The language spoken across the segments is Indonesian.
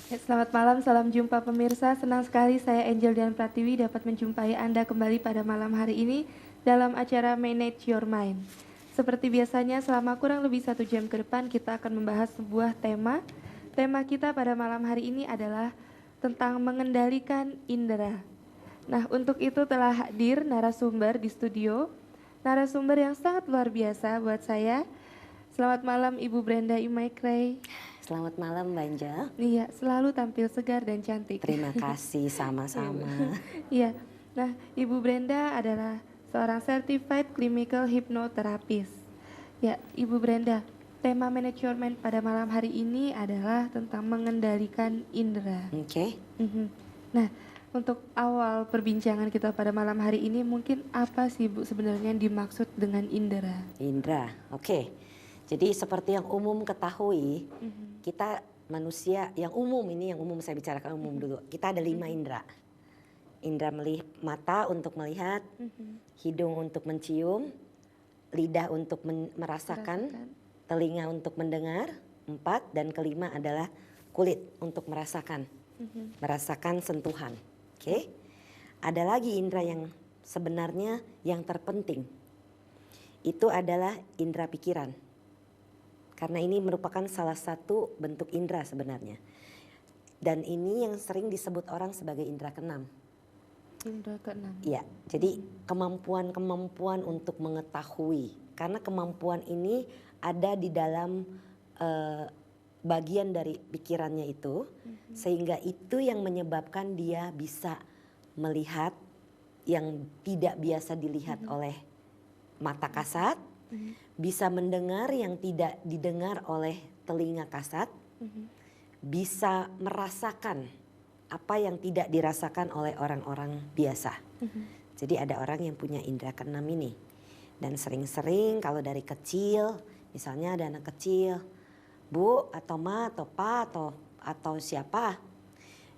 Selamat malam, salam jumpa pemirsa. Senang sekali saya Angel dan Pratiwi dapat menjumpai Anda kembali pada malam hari ini dalam acara Manage Your Mind. Seperti biasanya selama kurang lebih 1 jam ke depan kita akan membahas sebuah tema. Tema kita pada malam hari ini adalah tentang mengendalikan indera. Nah, untuk itu telah hadir narasumber di studio. Narasumber yang sangat luar biasa buat saya. Selamat malam Ibu Brenda Imaikrey. Selamat malam Mbak Angel. Iya, selalu tampil segar dan cantik. Terima kasih, sama-sama. Iya, nah Ibu Brenda adalah seorang certified clinical hypnotherapist. Ya, Ibu Brenda, tema manajemen pada malam hari ini adalah tentang mengendalikan indera. Oke. Nah, untuk awal perbincangan kita pada malam hari ini mungkin apa sih Bu sebenarnya yang dimaksud dengan indera? Indra, oke. Jadi seperti yang umum ketahui, kita manusia yang umum ini, yang umum saya bicarakan umum dulu. Kita ada 5 indera. Indra mata untuk melihat, hidung untuk mencium, lidah untuk merasakan, telinga untuk mendengar, 4, dan kelima adalah kulit untuk merasakan, merasakan sentuhan. Oke. Ada lagi indera yang sebenarnya yang terpenting. Itu adalah indera pikiran. Karena ini merupakan salah satu bentuk indera sebenarnya. Dan ini yang sering disebut orang sebagai indera keenam. Indera keenam. Ya, jadi kemampuan-kemampuan untuk mengetahui. Karena kemampuan ini ada di dalam bagian dari pikirannya itu. Sehingga itu yang menyebabkan dia bisa melihat yang tidak biasa dilihat oleh mata kasat. Bisa mendengar yang tidak didengar oleh telinga kasat, bisa merasakan apa yang tidak dirasakan oleh orang-orang biasa. Jadi ada orang yang punya indera keenam ini. Dan sering-sering kalau dari kecil, misalnya ada anak kecil, Bu atau Ma atau Pa atau siapa,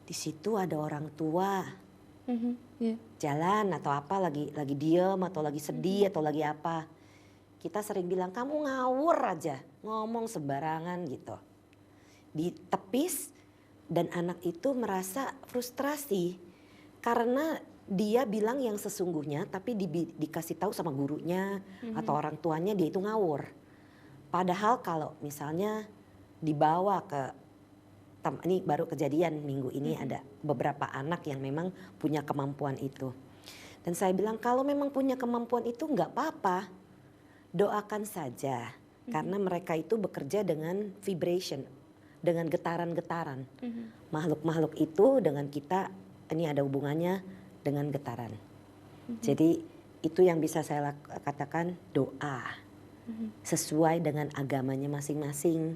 di situ ada orang tua, jalan atau apa lagi diem atau lagi sedih atau lagi apa. Kita sering bilang kamu ngawur aja, ngomong sembarangan gitu. Ditepis dan anak itu merasa frustrasi karena dia bilang yang sesungguhnya tapi dikasih tahu sama gurunya atau orang tuanya dia itu ngawur. Padahal kalau misalnya dibawa ke ini baru kejadian minggu ini ada beberapa anak yang memang punya kemampuan itu. Dan saya bilang kalau memang punya kemampuan itu nggak apa-apa. Doakan saja karena mereka itu bekerja dengan vibration, dengan getaran-getaran. Makhluk-makhluk itu dengan kita ini ada hubungannya dengan getaran. Jadi itu yang bisa saya katakan doa. Sesuai dengan agamanya masing-masing.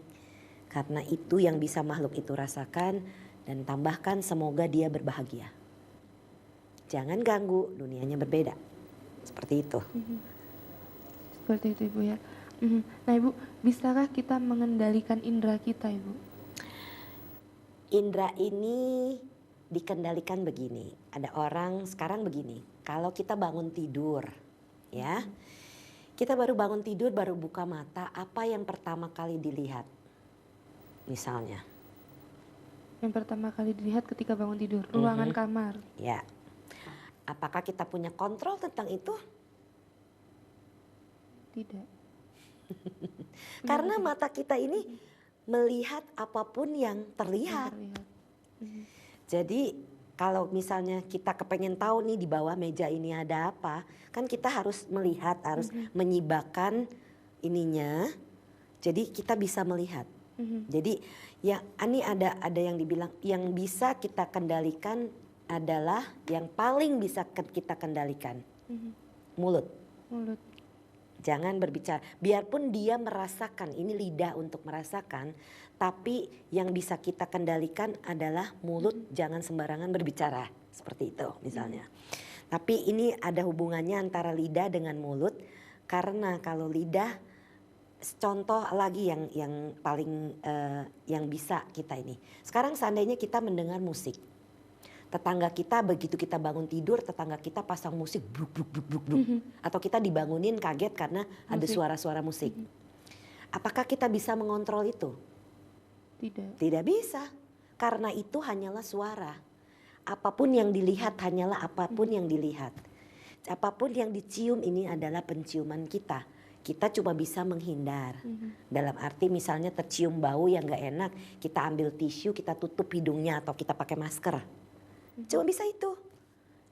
Karena itu yang bisa makhluk itu rasakan dan tambahkan semoga dia berbahagia. Jangan ganggu, dunianya berbeda. Seperti itu. Seperti itu Ibu ya. Nah Ibu, bisakah kita mengendalikan indera kita Ibu? Indera ini dikendalikan begini. Ada orang sekarang begini, kalau kita bangun tidur ya, kita baru bangun tidur, baru buka mata, apa yang pertama kali dilihat? Misalnya. Yang pertama kali dilihat ketika bangun tidur, ruangan kamar. Ya. Apakah kita punya kontrol tentang itu? Tidak. Karena mata kita ini melihat apapun yang terlihat. Jadi kalau misalnya kita kepengen tahu nih di bawah meja ini ada apa, kan kita harus melihat, harus menyibakkan ininya. Jadi kita bisa melihat. Jadi ya ini ada yang dibilang yang bisa kita kendalikan adalah yang paling bisa kita kendalikan. Mulut. Jangan berbicara, biarpun dia merasakan, ini lidah untuk merasakan, tapi yang bisa kita kendalikan adalah mulut, jangan sembarangan berbicara, seperti itu misalnya. Tapi ini ada hubungannya antara lidah dengan mulut, karena kalau lidah, contoh lagi yang paling yang bisa kita ini. Sekarang seandainya kita mendengar musik. Tetangga kita begitu kita bangun tidur, tetangga kita pasang musik bruk bruk bruk bruk bruk. Atau kita dibangunin kaget karena ada suara-suara musik. Apakah kita bisa mengontrol itu? Tidak. Tidak bisa. Karena itu hanyalah suara. Apapun yang dilihat hanyalah apapun yang dilihat. Apapun yang dicium ini adalah penciuman kita. Kita cuma bisa menghindar. Dalam arti misalnya tercium bau yang gak enak, kita ambil tisu, kita tutup hidungnya atau kita pakai masker. Cuma bisa itu.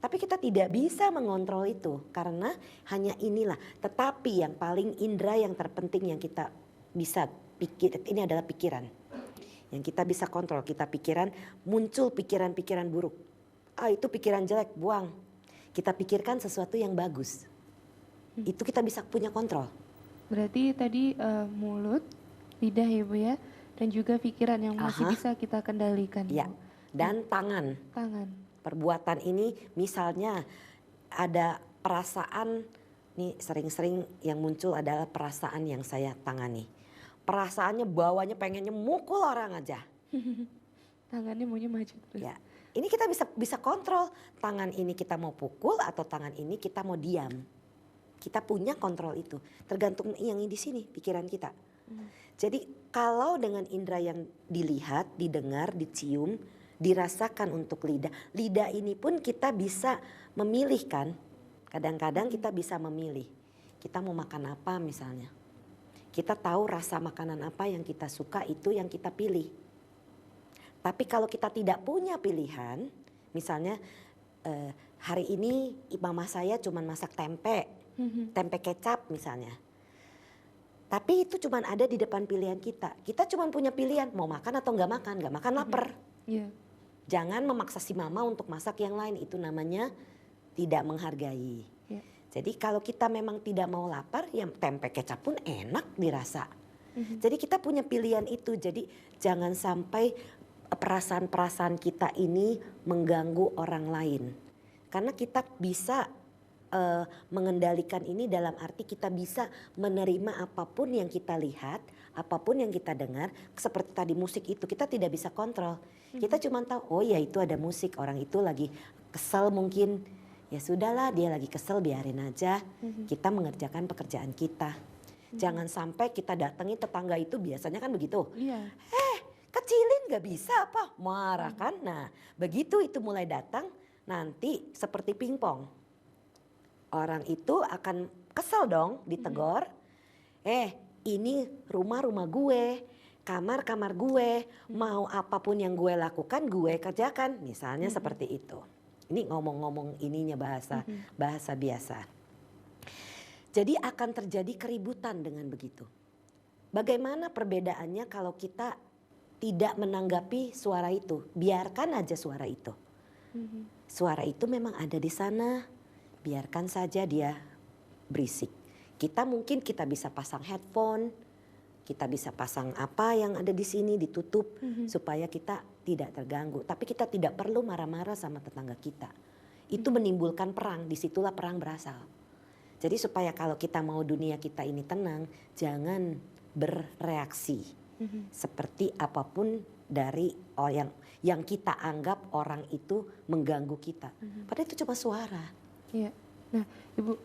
Tapi kita tidak bisa mengontrol itu karena hanya inilah. Tetapi yang paling indera yang terpenting yang kita bisa pikir, ini adalah pikiran. Yang kita bisa kontrol, kita pikiran, muncul pikiran-pikiran buruk. Itu pikiran jelek, buang. Kita pikirkan sesuatu yang bagus. Itu kita bisa punya kontrol. Berarti tadi mulut, lidah ya Bu ya, dan juga pikiran yang masih bisa kita kendalikan. Ya, Bu. dan tangan. Tangan. Perbuatan ini misalnya ada perasaan, nih sering-sering yang muncul adalah perasaan yang saya tangani. Perasaannya bawahnya pengennya mukul orang aja. Tangannya maunya maju terus. Ya, ini kita bisa kontrol. Tangan ini kita mau pukul atau tangan ini kita mau diam. Kita punya kontrol itu. Tergantung yang di sini pikiran kita. Jadi kalau dengan indera yang dilihat, didengar, dicium, dirasakan untuk lidah. Lidah ini pun kita bisa memilih kan. Kadang-kadang kita bisa memilih. Kita mau makan apa misalnya. Kita tahu rasa makanan apa yang kita suka itu yang kita pilih. Tapi kalau kita tidak punya pilihan. Misalnya hari ini mama saya cuma masak tempe. Tempe kecap misalnya. Tapi itu cuma ada di depan pilihan kita. Kita cuma punya pilihan mau makan atau nggak makan. Nggak makan lapar. Yeah. Jangan memaksa si mama untuk masak yang lain. Itu namanya tidak menghargai. Yeah. Jadi kalau kita memang tidak mau lapar, ya tempe kecap pun enak dirasa. Jadi kita punya pilihan itu. Jadi jangan sampai perasaan-perasaan kita ini mengganggu orang lain. Karena kita bisa mengendalikan ini dalam arti kita bisa menerima apapun yang kita lihat, apapun yang kita dengar. Seperti tadi musik itu kita tidak bisa kontrol. Kita cuma tahu, oh ya itu ada musik, orang itu lagi kesel mungkin. Ya sudahlah dia lagi kesel, biarin aja. Kita mengerjakan pekerjaan kita. Jangan sampai kita datangin tetangga itu, biasanya kan begitu. Kecilin gak bisa apa, marah kan. Nah begitu itu mulai datang, nanti seperti pingpong. Orang itu akan kesel dong ditegor. Ini rumah gue, kamar gue, mau apapun yang gue lakukan gue kerjakan. Misalnya seperti itu. Ini ngomong-ngomong ininya bahasa biasa. Jadi akan terjadi keributan dengan begitu. Bagaimana perbedaannya kalau kita tidak menanggapi suara itu? Biarkan aja suara itu. Suara itu memang ada di sana. Biarkan saja dia berisik. Kita bisa pasang headphone, kita bisa pasang apa yang ada di sini ditutup supaya kita tidak terganggu. Tapi kita tidak perlu marah-marah sama tetangga kita. Itu menimbulkan perang, disitulah perang berasal. Jadi supaya kalau kita mau dunia kita ini tenang, jangan bereaksi seperti apapun dari yang kita anggap orang itu mengganggu kita. Padahal itu cuma suara. Iya. Nah, Ibu,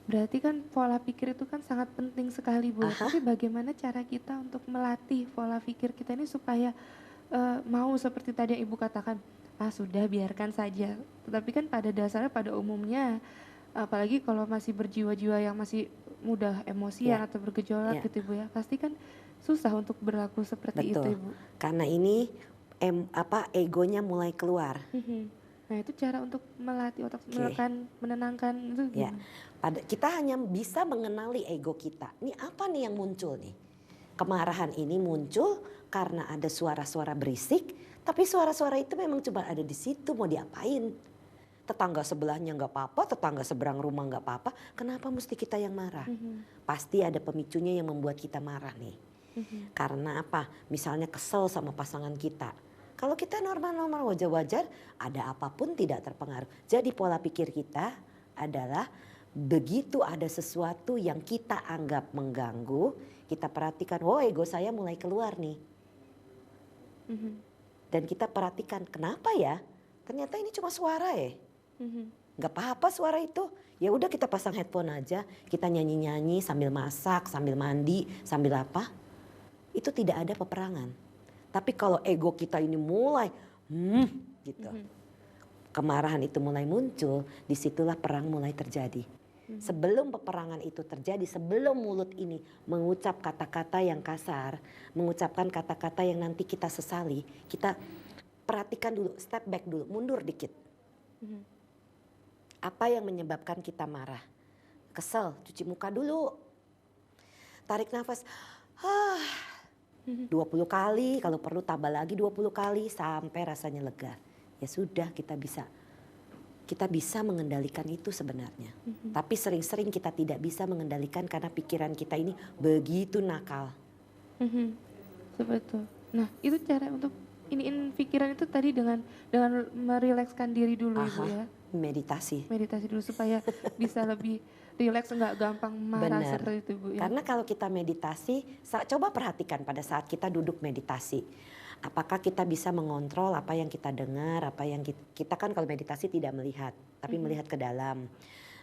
berarti kan pola pikir itu kan sangat penting sekali, Bu. Tapi bagaimana cara kita untuk melatih pola pikir kita ini supaya mau seperti tadi yang Ibu katakan, sudah biarkan saja. Tetapi kan pada dasarnya, pada umumnya, apalagi kalau masih berjiwa-jiwa yang masih mudah emosian atau bergejolak gitu, Ibu ya, pasti kan susah untuk berlaku seperti itu, Ibu. Karena ini egonya mulai keluar. Nah itu cara untuk melatih otak, menenangkan itu gimana? Kita hanya bisa mengenali ego kita. Ini apa nih yang muncul nih? Kemarahan ini muncul karena ada suara-suara berisik. Tapi suara-suara itu memang cuma ada di situ, mau diapain? Tetangga sebelahnya nggak apa-apa, tetangga seberang rumah nggak apa-apa. Kenapa mesti kita yang marah? Pasti ada pemicunya yang membuat kita marah nih. Karena apa? Misalnya kesel sama pasangan kita. Kalau kita normal-normal wajar-wajar, ada apapun tidak terpengaruh. Jadi pola pikir kita adalah begitu ada sesuatu yang kita anggap mengganggu, kita perhatikan, oh ego saya mulai keluar nih. Dan kita perhatikan, kenapa ya? Ternyata ini cuma suara ya. Gak apa-apa suara itu. Ya udah kita pasang headphone aja, kita nyanyi-nyanyi sambil masak, sambil mandi, sambil apa. Itu tidak ada peperangan. Tapi kalau ego kita ini mulai gitu. Kemarahan itu mulai muncul, disitulah perang mulai terjadi. Sebelum peperangan itu terjadi, sebelum mulut ini mengucap kata-kata yang kasar, mengucapkan kata-kata yang nanti kita sesali, kita perhatikan dulu, step back dulu, mundur dikit. Apa yang menyebabkan kita marah? Kesel, cuci muka dulu. Tarik nafas, 20 kali, kalau perlu tambah lagi 20 kali sampai rasanya lega. Ya sudah, kita bisa mengendalikan itu sebenarnya. Tapi sering-sering kita tidak bisa mengendalikan karena pikiran kita ini begitu nakal. Betul. Nah, itu cara untuk iniin pikiran itu tadi dengan merilekskan diri dulu Ibu ya. Meditasi dulu supaya bisa lebih rileks, nggak gampang marah. Benar. Seperti itu Bu ya. Karena kalau kita meditasi, coba perhatikan pada saat kita duduk meditasi. Apakah kita bisa mengontrol apa yang kita dengar, apa yang kita kan kalau meditasi tidak melihat, tapi melihat ke dalam.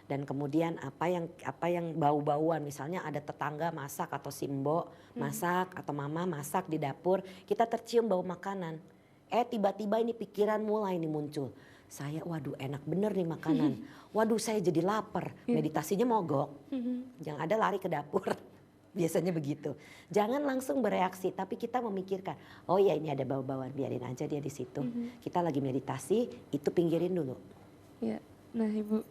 Dan kemudian apa yang bau-bauan, misalnya ada tetangga masak atau Simbo masak atau mama masak di dapur, kita tercium bau makanan. Tiba-tiba ini pikiran mulai nih muncul. Waduh enak bener nih makanan. Waduh saya jadi lapar, meditasinya mogok. Yang ada lari ke dapur. Biasanya begitu. Jangan langsung bereaksi, tapi kita memikirkan, oh ya ini ada bau-bauan, biarin aja dia di situ. Kita lagi meditasi, itu pinggirin dulu. Ya, nah Ibu,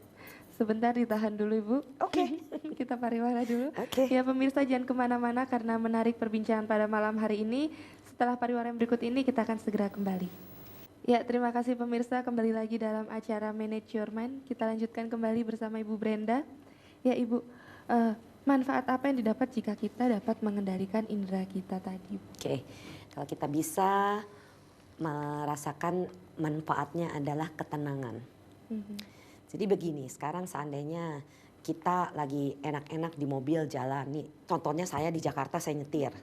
sebentar ditahan dulu Ibu. Oke. Kita pariwara dulu. Oke. Ya pemirsa jangan kemana-mana karena menarik perbincangan pada malam hari ini. Setelah pariwara yang berikut ini kita akan segera kembali. Ya terima kasih pemirsa, kembali lagi dalam acara Manage Your Mind. Kita lanjutkan kembali bersama Ibu Brenda. Ya Ibu, manfaat apa yang didapat jika kita dapat mengendalikan indera kita tadi? Oke, kalau kita bisa merasakan manfaatnya adalah ketenangan. Jadi begini, sekarang seandainya kita lagi enak-enak di mobil jalan nih, contohnya saya di Jakarta saya nyetir.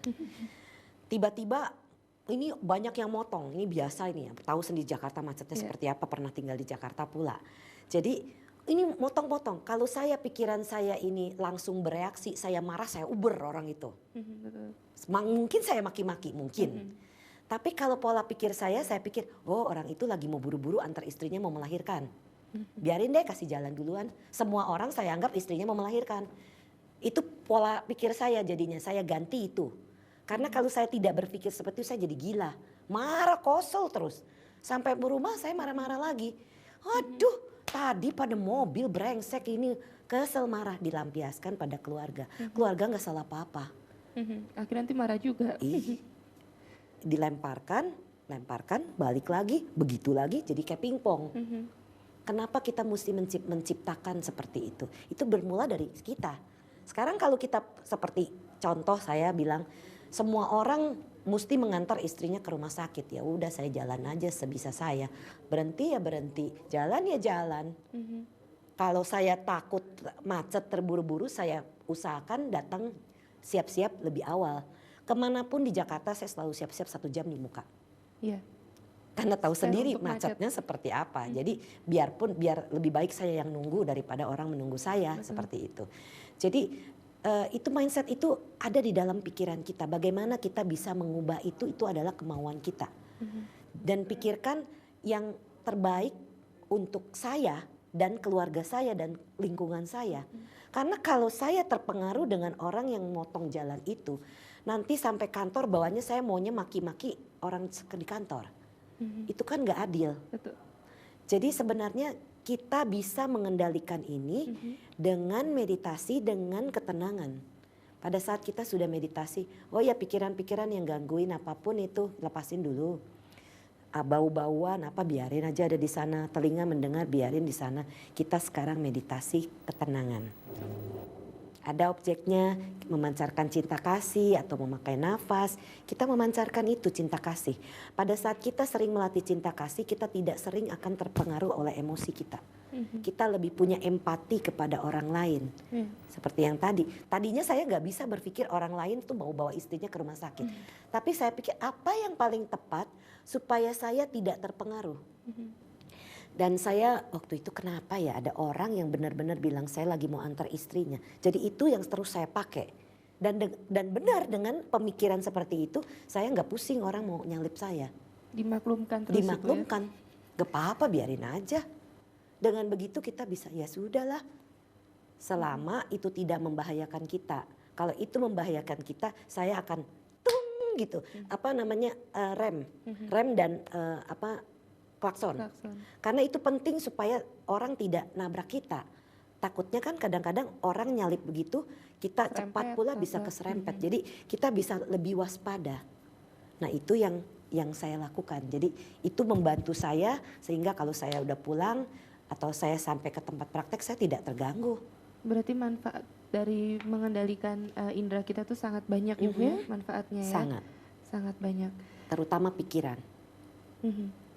Tiba-tiba ini banyak yang motong, ini biasa ini ya, tahu sendiri Jakarta macetnya seperti apa, pernah tinggal di Jakarta pula. Jadi ini motong-motong, kalau pikiran saya ini langsung bereaksi, saya marah, saya uber orang itu. Mungkin saya maki-maki, mungkin. Tapi kalau pola pikir saya pikir, oh orang itu lagi mau buru-buru antar istrinya mau melahirkan. Biarin deh kasih jalan duluan, semua orang saya anggap istrinya mau melahirkan. Itu pola pikir saya jadinya, saya ganti itu. Karena kalau saya tidak berpikir seperti itu, saya jadi gila. Marah, kosel terus. Sampai rumah saya marah-marah lagi. Aduh. Tadi pada mobil brengsek ini kesel, marah, dilampiaskan pada keluarga. Keluarga nggak salah apa-apa. Akhirnya nanti marah juga. Dilemparkan, balik lagi, begitu lagi, jadi kayak pingpong. Kenapa kita mesti menciptakan seperti itu? Itu bermula dari kita. Sekarang kalau kita seperti contoh saya bilang, semua orang mesti mengantar istrinya ke rumah sakit. Ya udah saya jalan aja sebisa saya. Berhenti ya berhenti, jalan ya jalan. Kalau saya takut macet terburu-buru, saya usahakan datang siap-siap lebih awal. Kemanapun di Jakarta saya selalu siap-siap 1 jam di muka. Iya. Karena tahu sendiri macetnya seperti apa. Jadi biar lebih baik saya yang nunggu daripada orang menunggu saya. Seperti itu. Jadi itu mindset itu ada di dalam pikiran kita. Bagaimana kita bisa mengubah itu adalah kemauan kita. Dan pikirkan yang terbaik untuk saya dan keluarga saya dan lingkungan saya. Karena kalau saya terpengaruh dengan orang yang motong jalan itu, nanti sampai kantor bawahnya saya maunya maki-maki orang di kantor. Itu kan gak adil. Betul. Jadi sebenarnya kita bisa mengendalikan ini dengan meditasi, dengan ketenangan. Pada saat kita sudah meditasi, oh ya pikiran-pikiran yang gangguin apapun itu lepasin dulu. Bau-bauan apa biarin aja ada di sana, telinga mendengar biarin di sana. Kita sekarang meditasi ketenangan. Ada objeknya memancarkan cinta kasih atau memakai nafas. Kita memancarkan itu cinta kasih. Pada saat kita sering melatih cinta kasih, kita tidak sering akan terpengaruh oleh emosi kita. Kita lebih punya empati kepada orang lain. Seperti yang tadi. Tadinya saya gak bisa berpikir orang lain tuh mau bawa istrinya ke rumah sakit. Tapi saya pikir apa yang paling tepat supaya saya tidak terpengaruh. Dan saya waktu itu kenapa ya ada orang yang benar-benar bilang saya lagi mau antar istrinya. Jadi itu yang terus saya pakai. Dan benar dengan pemikiran seperti itu, saya nggak pusing orang mau nyalip saya. Dimaklumkan terus. Dimaklumkan, gak apa-apa biarin aja. Dengan begitu kita bisa ya sudahlah, selama itu tidak membahayakan kita. Kalau itu membahayakan kita, saya akan tung gitu, rem dan klakson. Karena itu penting supaya orang tidak nabrak kita. Takutnya kan kadang-kadang orang nyalip begitu, kita cepat pula bisa keserempet. Jadi kita bisa lebih waspada. Nah itu yang saya lakukan. Jadi itu membantu saya sehingga kalau saya udah pulang atau saya sampai ke tempat praktek saya tidak terganggu. Berarti manfaat dari mengendalikan indera kita tuh sangat banyak Ibu ya manfaatnya ya. Sangat banyak. Terutama pikiran.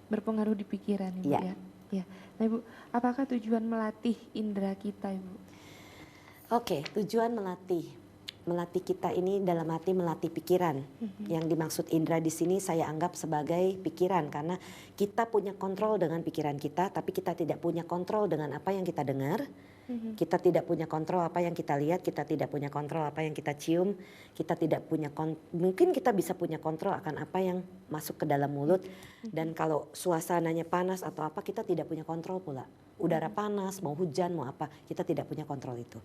Berpengaruh di pikiran Ibu ya. Ya. Nah Ibu, apakah tujuan melatih indera kita Ibu? Oke, tujuan melatih kita ini dalam arti melatih pikiran. Yang dimaksud indera di sini saya anggap sebagai pikiran karena kita punya kontrol dengan pikiran kita, tapi kita tidak punya kontrol dengan apa yang kita dengar. Kita tidak punya kontrol apa yang kita lihat, kita tidak punya kontrol apa yang kita cium, kita tidak punya mungkin kita bisa punya kontrol akan apa yang masuk ke dalam mulut. Dan kalau suasananya panas atau apa kita tidak punya kontrol pula. Udara panas, mau hujan, mau apa, kita tidak punya kontrol itu.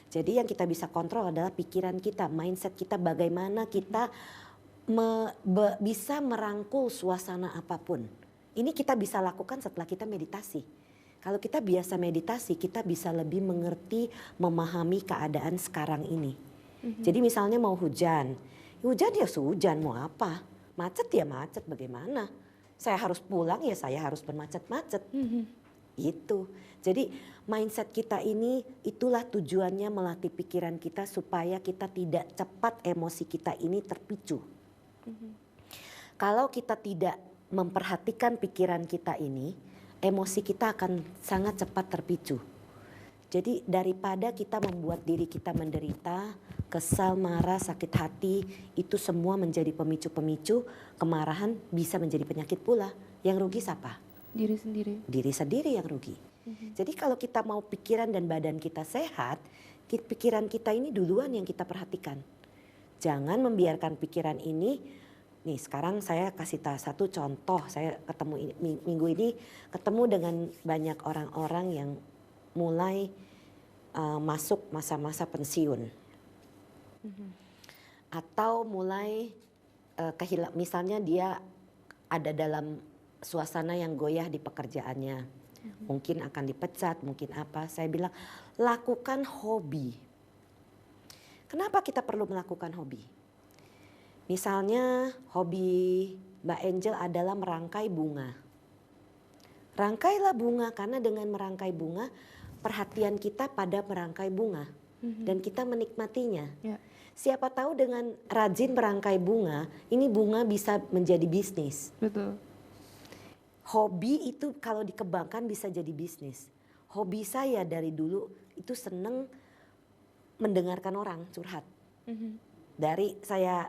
Jadi yang kita bisa kontrol adalah pikiran kita, mindset kita, bagaimana kita bisa merangkul suasana apapun. Ini kita bisa lakukan setelah kita meditasi. Kalau kita biasa meditasi, kita bisa lebih mengerti, memahami keadaan sekarang ini. Jadi misalnya mau hujan, hujan ya hujan, mau apa? Macet ya macet, bagaimana? Saya harus pulang ya saya harus bermacet-macet. Itu. Jadi mindset kita ini itulah tujuannya melatih pikiran kita supaya kita tidak cepat emosi kita ini terpicu. Kalau kita tidak memperhatikan pikiran kita ini, emosi kita akan sangat cepat terpicu. Jadi daripada kita membuat diri kita menderita, kesal, marah, sakit hati, itu semua menjadi pemicu-pemicu kemarahan bisa menjadi penyakit pula. Yang rugi siapa? Diri sendiri. Diri sendiri yang rugi. Jadi kalau kita mau pikiran dan badan kita sehat, pikiran kita ini duluan yang kita perhatikan. Jangan membiarkan pikiran ini. Nih sekarang saya kasih satu contoh, saya ketemu minggu ini ketemu dengan banyak orang-orang yang mulai masuk masa-masa pensiun. Atau mulai misalnya dia ada dalam suasana yang goyah di pekerjaannya. Mungkin akan dipecat, mungkin apa. Saya bilang lakukan hobi. Kenapa kita perlu melakukan hobi? Misalnya hobi Mbak Angel adalah merangkai bunga. Rangkailah bunga karena dengan merangkai bunga perhatian kita pada merangkai bunga dan kita menikmatinya. Siapa tahu dengan rajin merangkai bunga, ini bunga bisa menjadi bisnis. Betul. Hobi itu kalau dikembangkan bisa jadi bisnis. Hobi saya dari dulu itu seneng mendengarkan orang curhat. Dari saya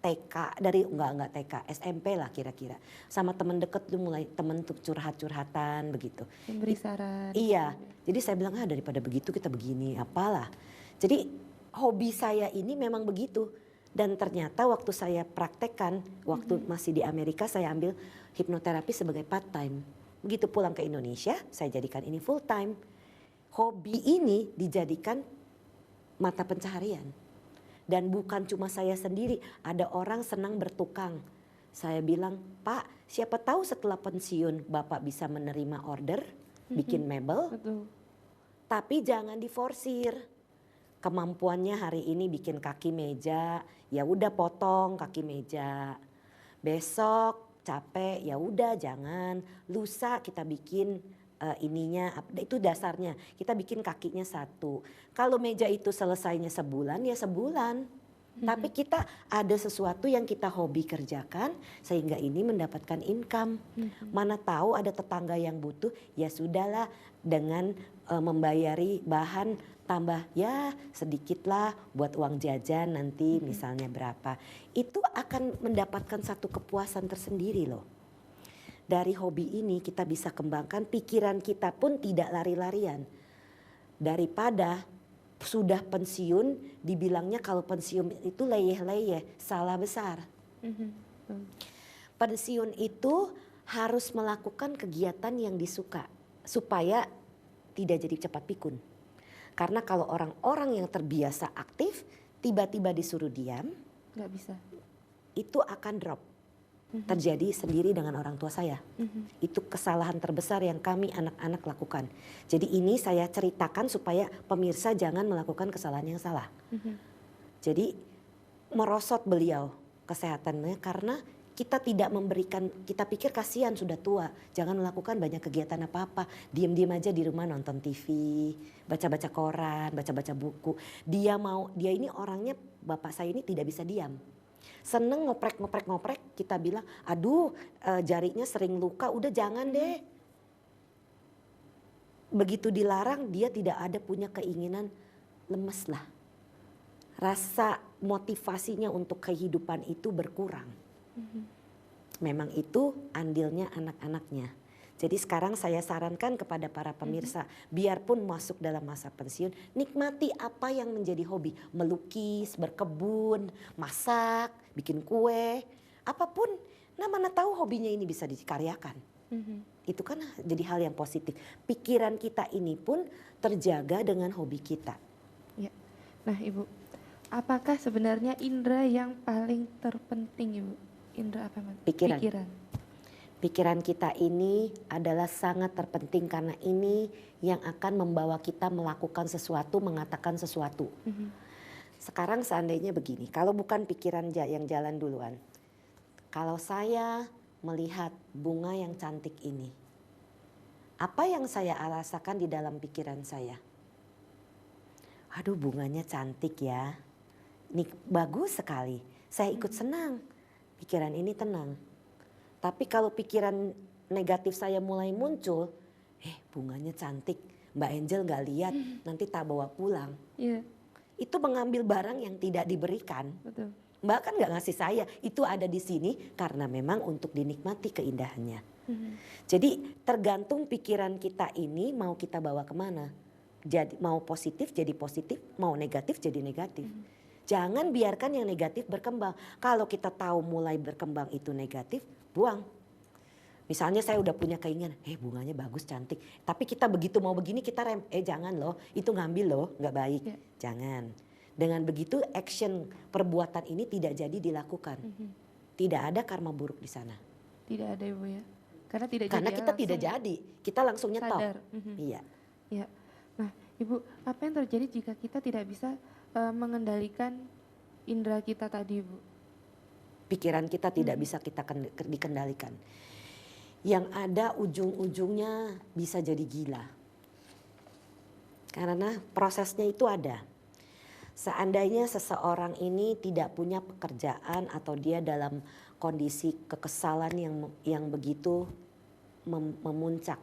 TK, enggak TK, SMP lah kira-kira. Sama teman deket tuh mulai temen tuh curhat-curhatan begitu. Memberi saran. Iya, jadi saya bilang daripada begitu kita begini, apalah. Jadi hobi saya ini memang begitu. Dan ternyata waktu saya praktekkan, waktu masih di Amerika saya ambil hipnoterapi sebagai part time. Begitu pulang ke Indonesia, saya jadikan ini full time. Hobi ini dijadikan mata pencaharian. Dan bukan cuma saya sendiri, ada orang senang bertukang. Saya bilang, Pak, siapa tahu setelah pensiun Bapak bisa menerima order, bikin mebel. Betul. Tapi jangan diforsir. Kemampuannya hari ini bikin kaki meja, ya udah potong kaki meja. Besok capek, ya udah jangan. Lusa kita bikin ininya, itu dasarnya. Kita bikin kakinya satu. Kalau meja itu selesainya sebulan, ya sebulan. Tapi kita ada sesuatu yang kita hobi kerjakan sehingga ini mendapatkan income. Mana tahu ada tetangga yang butuh, ya sudahlah dengan membayari bahan tambah ya sedikitlah buat uang jajan nanti misalnya berapa. Itu akan mendapatkan satu kepuasan tersendiri loh. Dari hobi ini kita bisa kembangkan pikiran kita pun tidak lari-larian. Daripada sudah pensiun dibilangnya kalau pensiun itu leyeh-leyeh, salah besar. Pensiun itu harus melakukan kegiatan yang disuka supaya tidak jadi cepat pikun. Karena kalau orang-orang yang terbiasa aktif tiba-tiba disuruh diam, nggak bisa. itu akan drop. Terjadi sendiri dengan orang tua saya. Itu kesalahan terbesar yang kami anak-anak lakukan. Jadi ini saya ceritakan supaya pemirsa jangan melakukan kesalahan yang salah. Jadi merosot beliau kesehatannya karena kita tidak memberikan, kita pikir kasihan sudah tua, jangan melakukan banyak kegiatan apa-apa, diam-diam aja di rumah nonton TV, baca-baca koran, baca-baca buku. Dia ini orangnya, bapak saya ini tidak bisa diam. Seneng ngoprek, kita bilang, aduh jarinya sering luka, udah jangan deh. Begitu dilarang dia tidak ada punya keinginan, lemes lah. Rasa motivasinya untuk kehidupan itu berkurang. Memang itu andilnya anak-anaknya. Jadi sekarang saya sarankan kepada para pemirsa, biarpun masuk dalam masa pensiun, nikmati apa yang menjadi hobi. Melukis, berkebun, masak, bikin kue, apapun. Nah mana tahu hobinya ini bisa dikaryakan. Itu kan jadi hal yang positif. Pikiran kita ini pun terjaga dengan hobi kita. Ya. Nah Ibu, apakah sebenarnya indera yang paling terpenting Ibu? Indera apa Mas? Pikiran. Pikiran kita ini adalah sangat terpenting karena ini yang akan membawa kita melakukan sesuatu, mengatakan sesuatu. Sekarang seandainya begini, kalau bukan pikiran yang jalan duluan. Kalau saya melihat bunga yang cantik ini, apa yang saya rasakan di dalam pikiran saya? Aduh bunganya cantik ya, ini bagus sekali, saya ikut senang, pikiran ini tenang. Tapi kalau pikiran negatif saya mulai muncul, bunganya cantik, Mbak Angel gak lihat, nanti tak bawa pulang. Yeah. Itu mengambil barang yang tidak diberikan. Betul. Mbak kan gak ngasih saya, itu ada di sini karena memang untuk dinikmati keindahannya. Jadi tergantung pikiran kita ini mau kita bawa kemana. Jadi mau positif jadi positif, mau negatif jadi negatif. Jangan biarkan yang negatif berkembang. Kalau kita tahu mulai berkembang itu negatif, buang. Misalnya saya udah punya keinginan, bunganya bagus cantik. Tapi kita begitu mau begini kita rem, jangan loh, itu ngambil loh, nggak baik. Ya. Jangan. Dengan begitu action perbuatan ini tidak jadi dilakukan. Tidak ada karma buruk di sana. Tidak ada Ibu ya. Karena kita tidak jadi, kita langsung nyetop. Sadar. Iya. Ya. Nah Ibu, apa yang terjadi jika kita tidak bisa mengendalikan indera kita tadi Bu? Pikiran kita tidak bisa kita dikendalikan. Yang ada ujung-ujungnya bisa jadi gila. Karena prosesnya itu ada. Seandainya seseorang ini tidak punya pekerjaan atau dia dalam kondisi kekesalan yang begitu memuncak.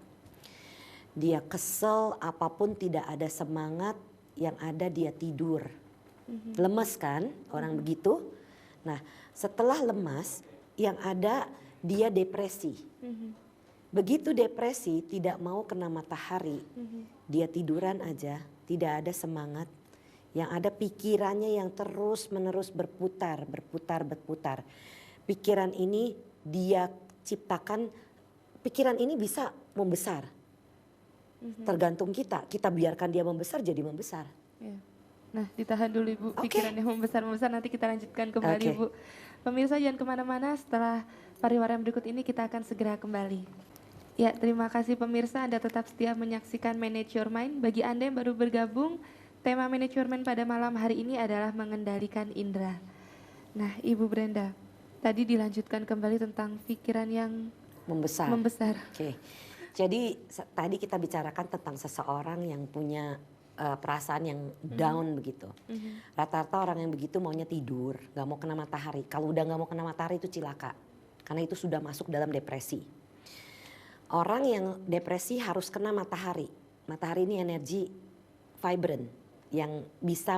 Dia kesel, apapun tidak ada semangat, yang ada dia tidur. Lemas kan orang begitu. Nah setelah lemas yang ada dia depresi. Begitu depresi tidak mau kena matahari. Dia tiduran aja, tidak ada semangat. Yang ada pikirannya yang terus menerus berputar. Pikiran ini dia ciptakan, pikiran ini bisa membesar. Tergantung kita biarkan dia membesar jadi membesar. Ya. Nah ditahan dulu Ibu, pikiran yang membesar nanti kita lanjutkan kembali Bu. Pemirsa jangan kemana-mana, setelah pariwara yang berikut ini kita akan segera kembali. Ya terima kasih pemirsa, Anda tetap setia menyaksikan Manage Your Mind. Bagi Anda yang baru bergabung, tema Manage Your Mind pada malam hari ini adalah mengendalikan indera. Nah Ibu Brenda, tadi dilanjutkan kembali tentang pikiran yang membesar. Oke. Jadi tadi kita bicarakan tentang seseorang yang punya perasaan yang down begitu. Rata-rata orang yang begitu maunya tidur, gak mau kena matahari. Kalau udah gak mau kena matahari itu cilaka. Karena itu sudah masuk dalam depresi. Orang yang depresi harus kena matahari. Matahari ini energi vibrant yang bisa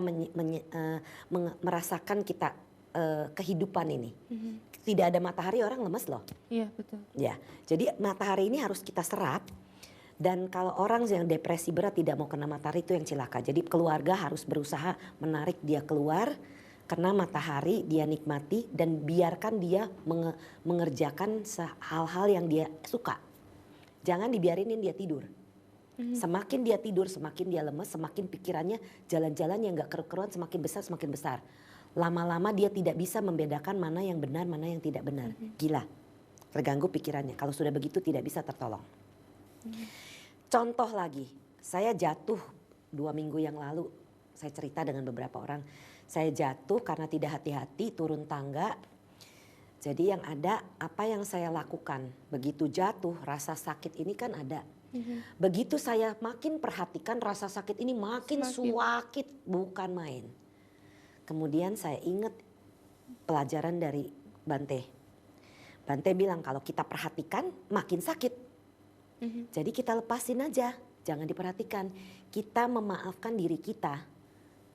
merasakan kita kehidupan ini. Tidak ada matahari orang lemes loh. Iya betul. Ya, jadi matahari ini harus kita serap Dan kalau orang yang depresi berat tidak mau kena matahari itu yang cilaka. Jadi keluarga harus berusaha menarik dia keluar, kena matahari, dia nikmati dan biarkan dia mengerjakan hal-hal yang dia suka. Jangan dibiarinin dia tidur. Semakin dia tidur, semakin dia lemes, semakin pikirannya jalan-jalan yang gak keruan semakin besar, semakin besar. Lama-lama dia tidak bisa membedakan mana yang benar, mana yang tidak benar. Gila, terganggu pikirannya. Kalau sudah begitu tidak bisa tertolong. Contoh lagi, saya jatuh 2 minggu yang lalu, saya cerita dengan beberapa orang. Saya jatuh karena tidak hati-hati turun tangga. Jadi yang ada apa yang saya lakukan. Begitu jatuh rasa sakit ini kan ada. Begitu saya makin perhatikan rasa sakit ini makin sakit, bukan main. Kemudian saya ingat pelajaran dari Bante. Bante bilang kalau kita perhatikan makin sakit. Jadi kita lepasin aja, jangan diperhatikan. Kita memaafkan diri kita.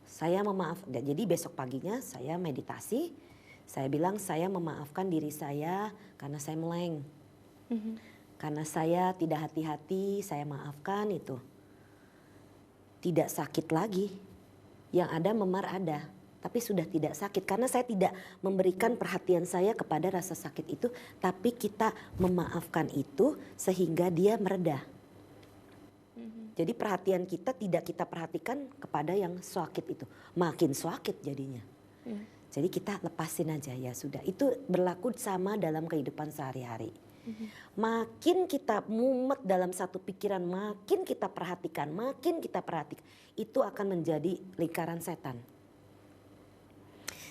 Saya memaafkan, jadi besok paginya saya meditasi. Saya bilang saya memaafkan diri saya karena saya meleng. Karena saya tidak hati-hati, saya maafkan itu. Tidak sakit lagi. Yang ada memar ada. Tapi sudah tidak sakit karena saya tidak memberikan perhatian saya kepada rasa sakit itu. Tapi kita memaafkan itu sehingga dia mereda. Jadi perhatian kita tidak kita perhatikan kepada yang sakit itu. Makin sakit jadinya. Jadi kita lepasin aja ya sudah. Itu berlaku sama dalam kehidupan sehari-hari. Makin kita mumet dalam satu pikiran, makin kita perhatikan, itu akan menjadi lingkaran setan.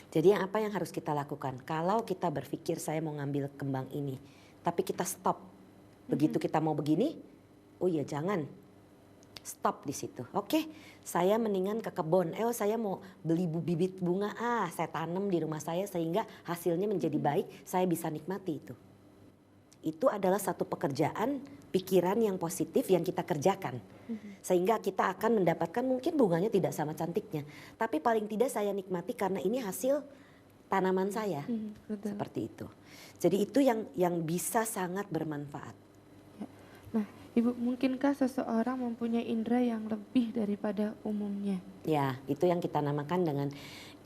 Jadi apa yang harus kita lakukan? Kalau kita berpikir saya mau ngambil kembang ini, tapi kita stop. Begitu kita mau begini, oh iya jangan. Stop di situ. Oke, saya mendingan ke kebun. Saya mau beli bibit bunga. Saya tanam di rumah saya sehingga hasilnya menjadi baik. Saya bisa nikmati itu. Itu adalah satu pekerjaan pikiran yang positif yang kita kerjakan. Sehingga kita akan mendapatkan mungkin bunganya tidak sama cantiknya. Tapi paling tidak saya nikmati karena ini hasil tanaman saya. Seperti itu. Jadi itu yang bisa sangat bermanfaat. Nah, Ibu, mungkinkah seseorang mempunyai indera yang lebih daripada umumnya? Ya, itu yang kita namakan dengan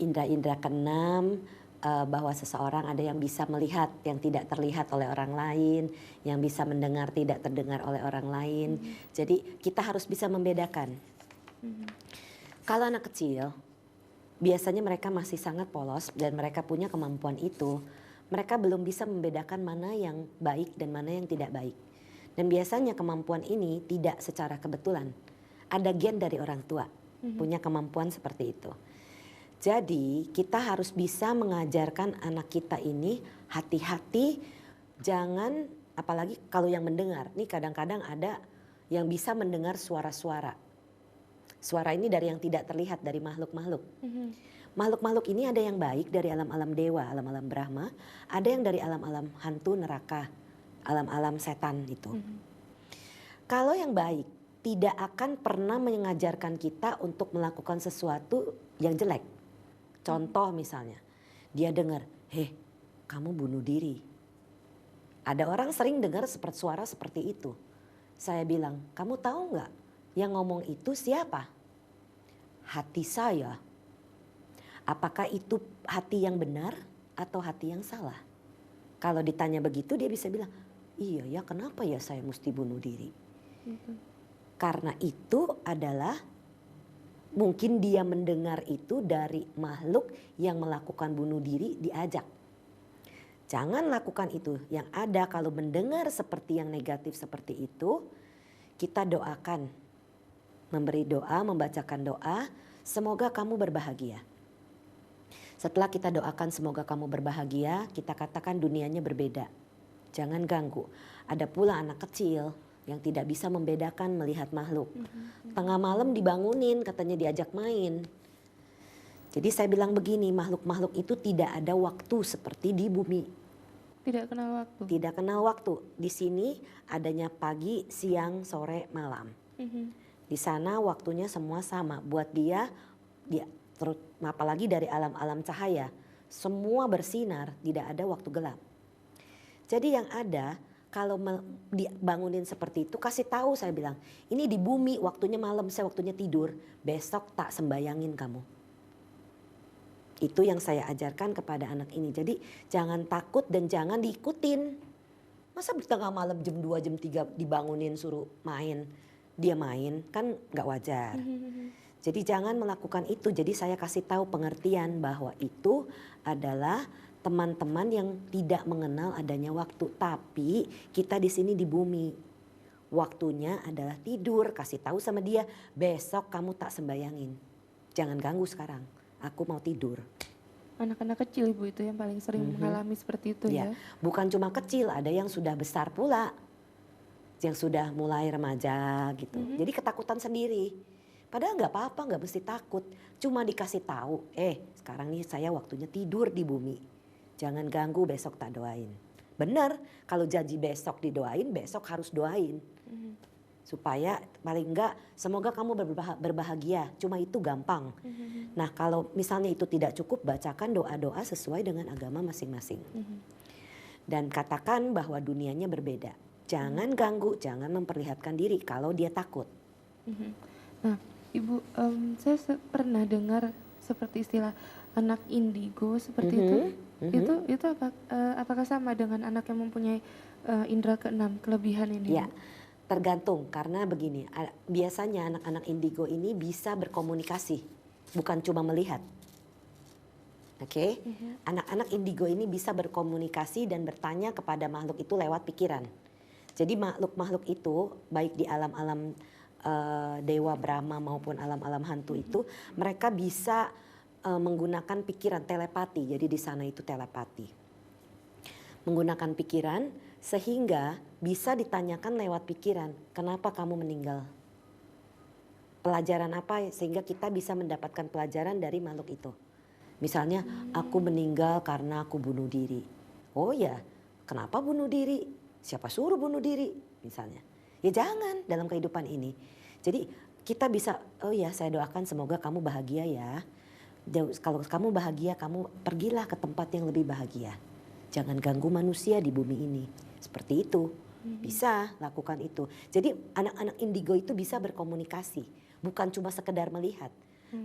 indera-indera keenam. Bahwa seseorang ada yang bisa melihat yang tidak terlihat oleh orang lain, yang bisa mendengar tidak terdengar oleh orang lain. Jadi kita harus bisa membedakan. Kalau anak kecil, biasanya mereka masih sangat polos dan mereka punya kemampuan itu. Mereka belum bisa membedakan mana yang baik dan mana yang tidak baik. Dan biasanya kemampuan ini tidak secara kebetulan. Ada gen dari orang tua, punya kemampuan seperti itu. Jadi kita harus bisa mengajarkan anak kita ini hati-hati, jangan apalagi kalau yang mendengar. Nih kadang-kadang ada yang bisa mendengar suara-suara. Suara ini dari yang tidak terlihat dari makhluk-makhluk. Makhluk-makhluk ini ada yang baik dari alam-alam dewa, alam-alam Brahma. Ada yang dari alam-alam hantu neraka, alam-alam setan itu. Kalau yang baik tidak akan pernah mengajarkan kita untuk melakukan sesuatu yang jelek. Contoh misalnya, dia dengar, kamu bunuh diri. Ada orang sering dengar suara seperti itu. Saya bilang, kamu tahu nggak yang ngomong itu siapa? Hati saya. Apakah itu hati yang benar atau hati yang salah? Kalau ditanya begitu dia bisa bilang, iya ya kenapa ya saya mesti bunuh diri? Karena itu adalah mungkin dia mendengar itu dari makhluk yang melakukan bunuh diri diajak. Jangan lakukan itu. Yang ada kalau mendengar seperti yang negatif seperti itu, kita doakan. Memberi doa, membacakan doa, semoga kamu berbahagia. Setelah kita doakan semoga kamu berbahagia, kita katakan dunianya berbeda. Jangan ganggu. Ada pula anak kecil yang tidak bisa membedakan melihat makhluk. Tengah malam dibangunin katanya diajak main. Jadi saya bilang begini, makhluk-makhluk itu tidak ada waktu seperti di bumi. Tidak kenal waktu. Tidak kenal waktu. Di sini adanya pagi, siang, sore, malam. Di sana waktunya semua sama. Buat dia apalagi dari alam-alam cahaya, semua bersinar, tidak ada waktu gelap. Jadi yang ada kalau dibangunin seperti itu kasih tahu, saya bilang ini di bumi waktunya malam, saya waktunya tidur, besok tak sembayangin kamu. Itu yang saya ajarkan kepada anak ini. Jadi jangan takut dan jangan diikutin. Masa di tengah malam jam 2 jam 3 dibangunin suruh main, dia main kan nggak wajar. Jadi jangan melakukan itu. Jadi saya kasih tahu pengertian bahwa itu adalah teman-teman yang tidak mengenal adanya waktu. Tapi kita di sini di bumi. Waktunya adalah tidur. Kasih tahu sama dia, besok kamu tak sembayangin. Jangan ganggu sekarang. Aku mau tidur. Anak-anak kecil Ibu itu yang paling sering mengalami seperti itu ya. Bukan cuma kecil, ada yang sudah besar pula. Yang sudah mulai remaja gitu. Jadi ketakutan sendiri. Padahal nggak apa-apa, nggak mesti takut. Cuma dikasih tahu, sekarang nih saya waktunya tidur di bumi. Jangan ganggu, besok tak doain. Benar, kalau janji besok didoain, besok harus doain. Supaya paling enggak semoga kamu berbahagia, cuma itu gampang. Nah kalau misalnya itu tidak cukup, bacakan doa-doa sesuai dengan agama masing-masing. Dan katakan bahwa dunianya berbeda. Jangan ganggu, jangan memperlihatkan diri kalau dia takut. Nah Ibu, saya pernah dengar seperti istilah anak indigo seperti itu. Itu apakah sama dengan anak yang mempunyai indera keenam, kelebihan ini? Ya, tergantung karena begini, biasanya anak-anak indigo ini bisa berkomunikasi, bukan cuma melihat. Oke, anak-anak indigo ini bisa berkomunikasi dan bertanya kepada makhluk itu lewat pikiran. Jadi makhluk-makhluk itu baik di alam-alam dewa Brahma maupun alam-alam hantu itu, mereka bisa menggunakan pikiran, telepati. Jadi di sana itu telepati. Menggunakan pikiran sehingga bisa ditanyakan lewat pikiran, kenapa kamu meninggal? Pelajaran apa sehingga kita bisa mendapatkan pelajaran dari makhluk itu. Misalnya, aku meninggal karena aku bunuh diri. Oh ya, kenapa bunuh diri? Siapa suruh bunuh diri? Misalnya. Ya jangan dalam kehidupan ini. Jadi kita bisa, oh ya saya doakan semoga kamu bahagia ya. Kalau kamu bahagia, kamu pergilah ke tempat yang lebih bahagia. Jangan ganggu manusia di bumi ini. Seperti itu. Bisa lakukan itu. Jadi anak-anak indigo itu bisa berkomunikasi. Bukan cuma sekedar melihat.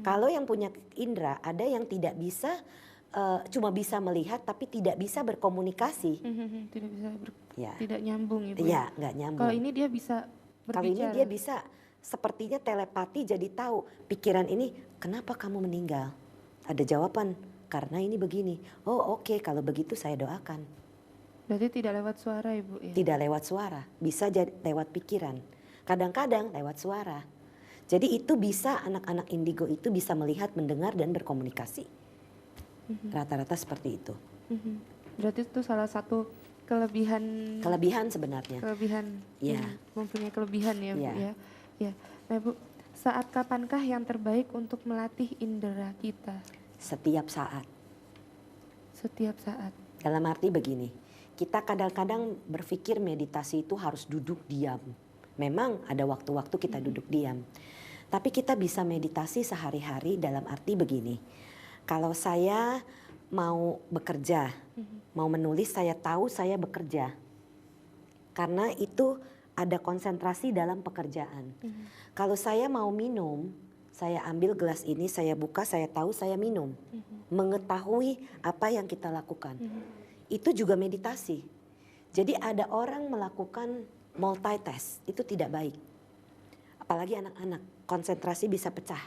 Kalau yang punya indera, ada yang tidak bisa, cuma bisa melihat tapi tidak bisa berkomunikasi. Tidak bisa tidak nyambung Ibu. Iya, nggak nyambung. Kalau ini dia bisa berbicara. Kalau ini dia bisa sepertinya telepati, jadi tahu pikiran ini kenapa kamu meninggal. Ada jawaban, karena ini begini. Oh oke, kalau begitu saya doakan. Berarti tidak lewat suara Ibu ya? Tidak lewat suara, bisa jadi lewat pikiran. Kadang-kadang lewat suara. Jadi itu bisa anak-anak indigo itu bisa melihat, mendengar dan berkomunikasi. Rata-rata seperti itu. Berarti itu salah satu kelebihan. Kelebihan sebenarnya. Kelebihan. Ya. Mempunyai kelebihan ya Bu ya. Ya. Nah Bu, saat kapankah yang terbaik untuk melatih indera kita? Setiap saat. Setiap saat. Dalam arti begini, kita kadang-kadang berpikir meditasi itu harus duduk diam. Memang ada waktu-waktu kita duduk diam. Tapi kita bisa meditasi sehari-hari dalam arti begini. Kalau saya mau bekerja, mau menulis, saya tahu saya bekerja. Karena itu ada konsentrasi dalam pekerjaan. Kalau saya mau minum, saya ambil gelas ini, saya buka, saya tahu saya minum. Mengetahui apa yang kita lakukan. Itu juga meditasi. Jadi ada orang melakukan multitask, itu tidak baik. Apalagi anak-anak, konsentrasi bisa pecah.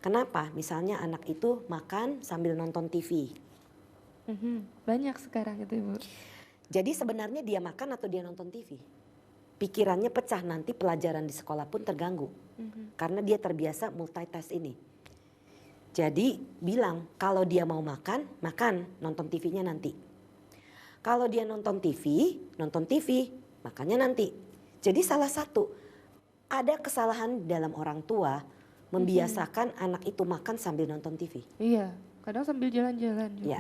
Kenapa? Misalnya anak itu makan sambil nonton TV. Banyak sekarang itu Ibu. Jadi sebenarnya dia makan atau dia nonton TV? Pikirannya pecah, nanti pelajaran di sekolah pun terganggu. Karena dia terbiasa multitask ini. Jadi bilang kalau dia mau makan, makan, nonton TV-nya nanti. Kalau dia nonton TV, makannya nanti. Jadi salah satu, ada kesalahan dalam orang tua membiasakan anak itu makan sambil nonton TV. Iya, kadang sambil jalan-jalan juga. Ya,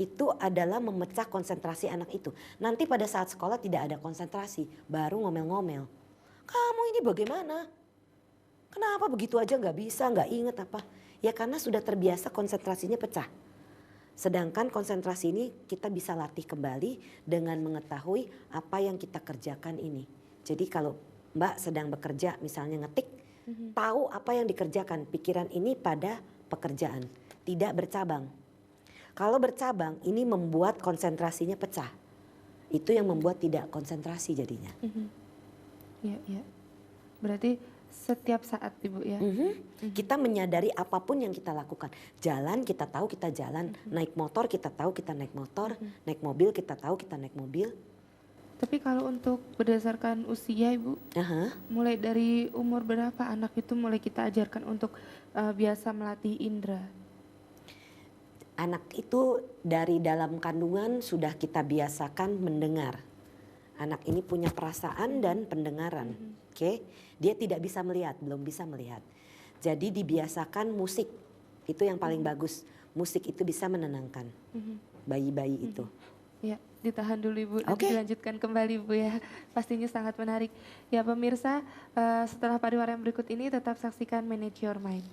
itu adalah memecah konsentrasi anak itu. Nanti pada saat sekolah tidak ada konsentrasi, baru ngomel-ngomel. Kamu ini bagaimana? Kenapa begitu aja nggak bisa, nggak inget apa? Ya karena sudah terbiasa konsentrasinya pecah. Sedangkan konsentrasi ini kita bisa latih kembali dengan mengetahui apa yang kita kerjakan ini. Jadi kalau Mbak sedang bekerja misalnya ngetik, tahu apa yang dikerjakan, pikiran ini pada pekerjaan, tidak bercabang. Kalau bercabang ini membuat konsentrasinya pecah. Itu yang membuat tidak konsentrasi jadinya. Ya, ya. Berarti setiap saat Ibu ya. Kita menyadari apapun yang kita lakukan. Jalan kita tahu kita jalan, naik motor kita tahu kita naik motor, naik mobil kita tahu kita naik mobil. Tapi kalau untuk berdasarkan usia Ibu, mulai dari umur berapa anak itu mulai kita ajarkan untuk biasa melatih indera? Anak itu dari dalam kandungan sudah kita biasakan mendengar. Anak ini punya perasaan dan pendengaran. Oke, dia tidak bisa melihat, belum bisa melihat. Jadi dibiasakan musik, itu yang paling bagus. Musik itu bisa menenangkan bayi-bayi itu. Ya, ditahan dulu Ibu, nanti dilanjutkan kembali Bu ya. Pastinya sangat menarik. Ya pemirsa, setelah pariwara yang berikut ini tetap saksikan Manage Your Mind.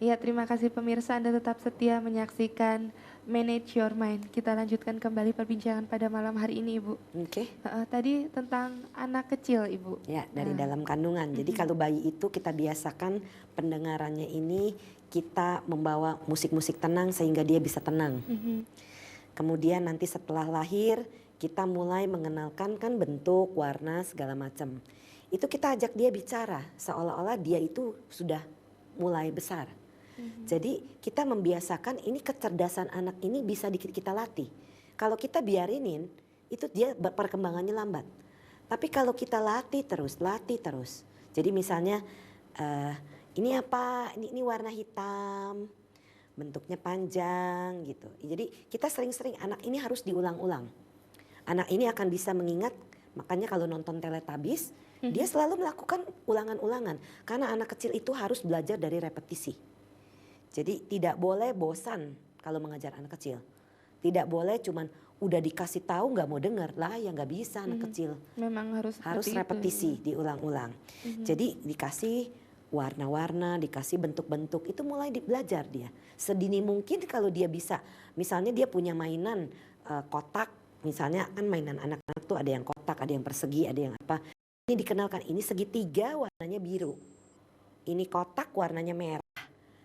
Ya, terima kasih pemirsa, Anda tetap setia menyaksikan Manage Your Mind. Kita lanjutkan kembali perbincangan pada malam hari ini Ibu. Tadi tentang anak kecil Ibu. Ya, dari dalam kandungan. Jadi kalau bayi itu kita biasakan pendengarannya ini, kita membawa musik-musik tenang sehingga dia bisa tenang. Kemudian nanti setelah lahir kita mulai mengenalkan kan bentuk, warna, segala macam. Itu kita ajak dia bicara seolah-olah dia itu sudah mulai besar. Jadi kita membiasakan ini kecerdasan anak ini bisa kita latih. Kalau kita biarinin itu dia perkembangannya lambat. Tapi kalau kita latih terus. Jadi misalnya ini apa? Ini warna hitam. Bentuknya panjang gitu. Jadi kita sering-sering anak ini harus diulang-ulang. Anak ini akan bisa mengingat, makanya kalau nonton Teletubbies, dia selalu melakukan ulangan-ulangan. Karena anak kecil itu harus belajar dari repetisi. Jadi tidak boleh bosan kalau mengajar anak kecil. Tidak boleh cuman udah dikasih tahu nggak mau dengar lah, ya nggak bisa anak kecil. Memang harus repetisi, diulang-ulang. Jadi dikasih warna-warna, dikasih bentuk-bentuk, itu mulai belajar dia. Sedini mungkin kalau dia bisa, misalnya dia punya mainan kotak, misalnya kan mainan anak-anak tuh ada yang kotak, ada yang persegi, ada yang apa. Ini dikenalkan, ini segitiga warnanya biru. Ini kotak warnanya merah.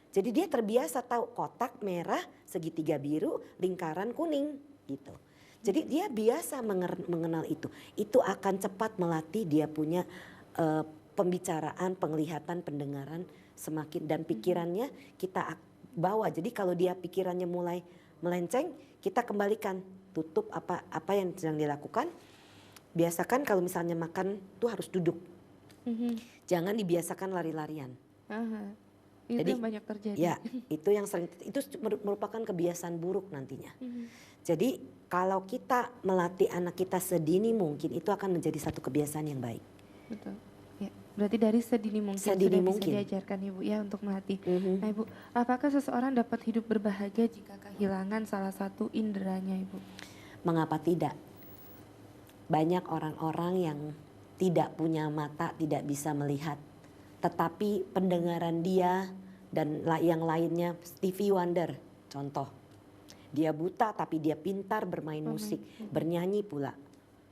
Jadi dia terbiasa tahu kotak merah, segitiga biru, lingkaran kuning gitu. Jadi dia biasa mengenal itu. Itu akan cepat melatih dia punya pembicaraan, penglihatan, pendengaran semakin, dan pikirannya kita bawa. Jadi kalau dia pikirannya mulai melenceng, kita kembalikan, tutup apa yang sedang dilakukan. Biasakan kalau misalnya makan tuh harus duduk. Jangan dibiasakan lari-larian. Itu yang banyak terjadi. Ya, itu yang sering, itu merupakan kebiasaan buruk nantinya. Jadi kalau kita melatih anak kita sedini mungkin, itu akan menjadi satu kebiasaan yang baik. Betul. Ya, berarti dari sedini mungkin sudah bisa diajarkan Ibu ya untuk melatih. Nah Ibu, apakah seseorang dapat hidup berbahagia jika kehilangan salah satu inderanya Ibu? Mengapa tidak? Banyak orang-orang yang tidak punya mata, tidak bisa melihat. Tetapi pendengaran dia dan yang lainnya, Stevie Wonder contoh. Dia buta tapi dia pintar bermain musik, bernyanyi pula.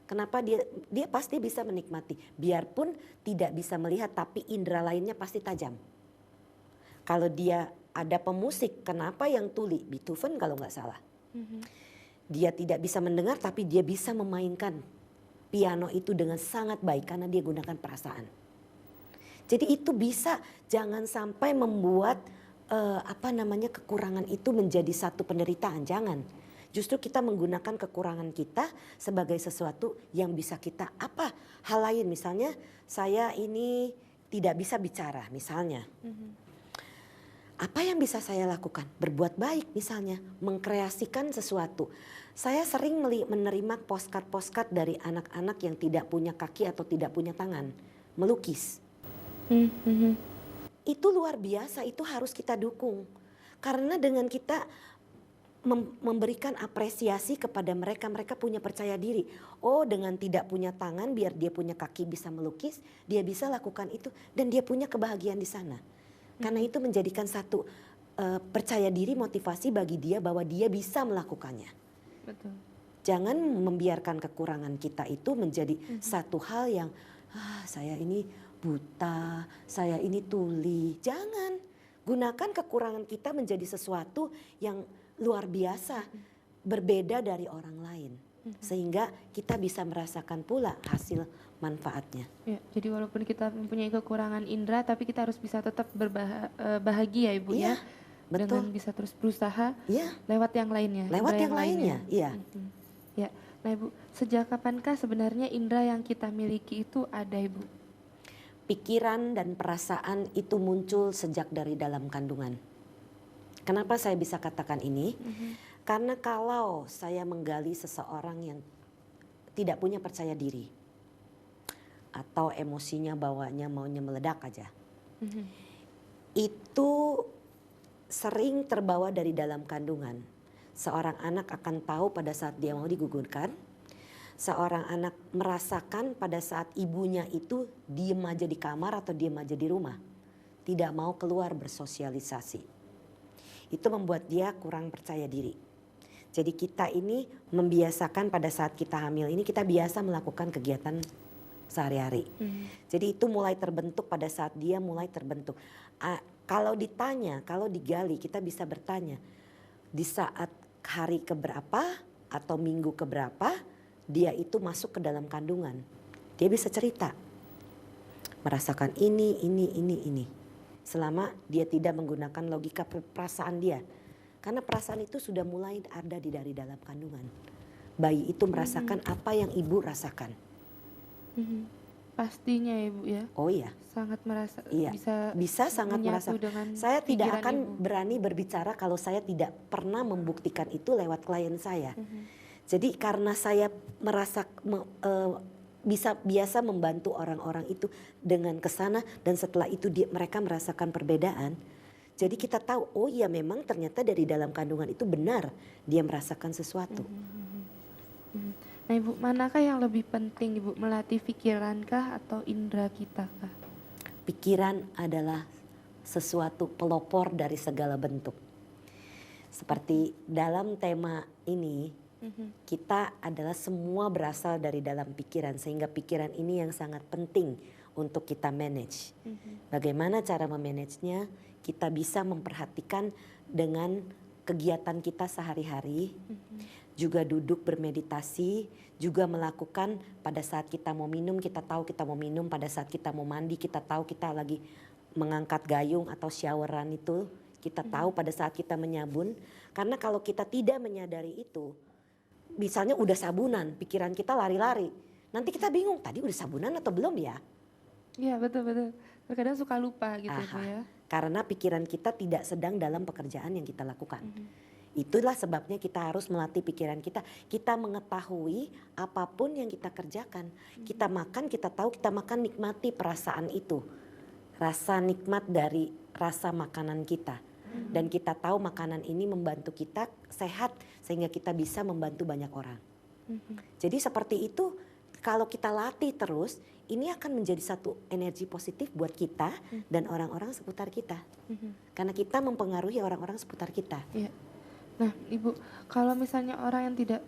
Kenapa dia pasti bisa menikmati. Biarpun tidak bisa melihat tapi indera lainnya pasti tajam. Kalau dia ada pemusik, kenapa yang tuli? Beethoven kalau nggak salah. Dia tidak bisa mendengar tapi dia bisa memainkan piano itu dengan sangat baik karena dia gunakan perasaan. Jadi itu bisa, jangan sampai membuat kekurangan itu menjadi satu penderitaan, jangan. Justru kita menggunakan kekurangan kita sebagai sesuatu yang bisa kita hal lain. Misalnya saya ini tidak bisa bicara misalnya. Apa yang bisa saya lakukan? Berbuat baik misalnya, mengkreasikan sesuatu. Saya sering menerima postcard dari anak-anak yang tidak punya kaki atau tidak punya tangan, melukis. Itu luar biasa, itu harus kita dukung. Karena dengan kita memberikan apresiasi kepada mereka, mereka punya percaya diri. Oh, dengan tidak punya tangan, biar dia punya kaki bisa melukis, dia bisa lakukan itu dan dia punya kebahagiaan di sana. Karena itu menjadikan satu percaya diri, motivasi bagi dia bahwa dia bisa melakukannya. Betul. Jangan membiarkan kekurangan kita itu menjadi satu hal yang saya ini buta, saya ini tuli. Jangan. Gunakan kekurangan kita menjadi sesuatu yang luar biasa, berbeda dari orang lain. Sehingga kita bisa merasakan pula hasil manfaatnya. Ya, jadi walaupun kita mempunyai kekurangan indera, tapi kita harus bisa tetap bahagia Ibu Iya, ya. betul. Dengan bisa terus berusaha Iya, lewat yang lainnya. lewat indera yang lainnya. Iya. Ya, nah Ibu, sejak kapankah sebenarnya indera yang kita miliki itu ada Ibu? Pikiran dan perasaan itu muncul sejak dari dalam kandungan. Kenapa saya bisa katakan ini? Karena kalau saya menggali seseorang yang tidak punya percaya diri atau emosinya bawanya maunya meledak aja, itu sering terbawa dari dalam kandungan. Seorang anak akan tahu pada saat dia mau digugurkan. Seorang anak merasakan pada saat ibunya itu diem aja di kamar atau diem aja di rumah. Tidak mau keluar bersosialisasi. Itu membuat dia kurang percaya diri. Jadi kita ini membiasakan pada saat kita hamil ini kita biasa melakukan kegiatan sehari-hari. Jadi itu mulai terbentuk pada saat dia mulai terbentuk. Kalau ditanya, kalau digali kita bisa bertanya. Di saat hari keberapa atau minggu keberapa dia itu masuk ke dalam kandungan. Dia bisa cerita. Merasakan ini. Selama dia tidak menggunakan logika perasaan dia. Karena perasaan itu sudah mulai ada dari dalam kandungan. Bayi itu merasakan apa yang ibu rasakan. Pastinya Ibu ya. Oh iya. Sangat merasa, Iya. Bisa sangat menyatu merasakan. dengan Saya tidak pikiran akan Ibu. berani berbicara kalau saya tidak pernah membuktikan itu lewat klien saya. Jadi karena saya merasa biasa membantu orang-orang itu dengan kesana dan setelah itu mereka merasakan perbedaan. Jadi kita tahu, oh iya memang ternyata dari dalam kandungan itu benar dia merasakan sesuatu. Nah Ibu, manakah yang lebih penting Ibu, melatih pikirankah atau indera kita kah? Pikiran adalah sesuatu pelopor dari segala bentuk. Seperti dalam tema ini, kita adalah semua berasal dari dalam pikiran. Sehingga pikiran ini yang sangat penting untuk kita manage. Bagaimana cara memanagenya? Kita bisa memperhatikan dengan kegiatan kita sehari-hari. Juga duduk bermeditasi, juga melakukan pada saat kita mau minum, kita tahu kita mau minum, pada saat kita mau mandi, kita tahu kita lagi mengangkat gayung atau showeran itu, kita tahu pada saat kita menyabun. Karena kalau kita tidak menyadari itu, misalnya udah sabunan, pikiran kita lari-lari. Nanti kita bingung, tadi udah sabunan atau belum ya? Iya betul-betul, terkadang suka lupa gitu Ibu ya. Karena pikiran kita tidak sedang dalam pekerjaan yang kita lakukan. Itulah sebabnya kita harus melatih pikiran kita. Kita mengetahui apapun yang kita kerjakan. Kita makan, kita tahu kita makan, nikmati perasaan itu. Rasa nikmat dari rasa makanan kita. Dan kita tahu makanan ini membantu kita sehat sehingga kita bisa membantu banyak orang. Jadi seperti itu, kalau kita latih terus, ini akan menjadi satu energi positif buat kita dan orang-orang seputar kita. Karena kita mempengaruhi orang-orang seputar kita. Iya. Nah Ibu, kalau misalnya orang yang tidak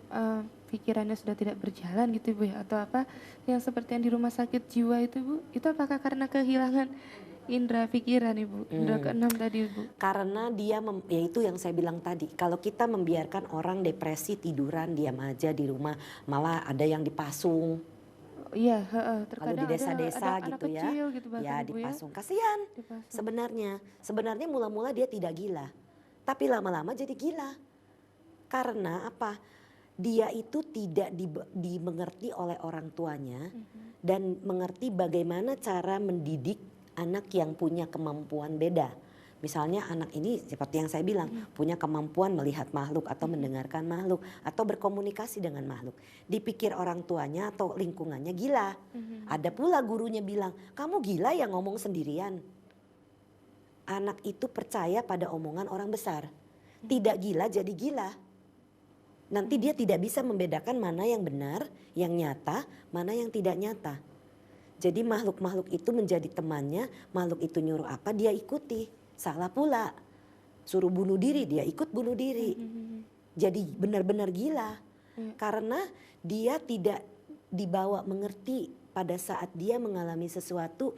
pikirannya sudah tidak berjalan gitu Ibu ya, atau apa yang seperti yang di rumah sakit jiwa itu Ibu, itu apakah karena kehilangan indera pikiran Ibu, indera keenam tadi Ibu? Karena dia, yaitu yang saya bilang tadi, kalau kita membiarkan orang depresi tiduran diam aja di rumah, malah ada yang dipasung. Iya, Kalau terkadang di desa-desa ada gitu anak ya, kecil gitu bahkan Ibu ya. dipasung. Kasihan. Dipasung. Sebenarnya mula-mula dia tidak gila, tapi lama-lama jadi gila. Karena apa? Dia itu tidak dimengerti oleh orang tuanya dan mengerti bagaimana cara mendidik anak yang punya kemampuan beda. Misalnya anak ini seperti yang saya bilang punya kemampuan melihat makhluk atau mendengarkan makhluk atau berkomunikasi dengan makhluk. Dipikir orang tuanya atau lingkungannya gila. Ada pula gurunya bilang, kamu gila ya ngomong sendirian. Anak itu percaya pada omongan orang besar. Tidak gila jadi gila. Nanti dia tidak bisa membedakan mana yang benar, yang nyata, mana yang tidak nyata. Jadi makhluk-makhluk itu menjadi temannya, makhluk itu nyuruh apa dia ikuti. Salah pula. suruh bunuh diri, dia ikut bunuh diri. Jadi benar-benar gila. Karena dia tidak dibawa mengerti pada saat dia mengalami sesuatu,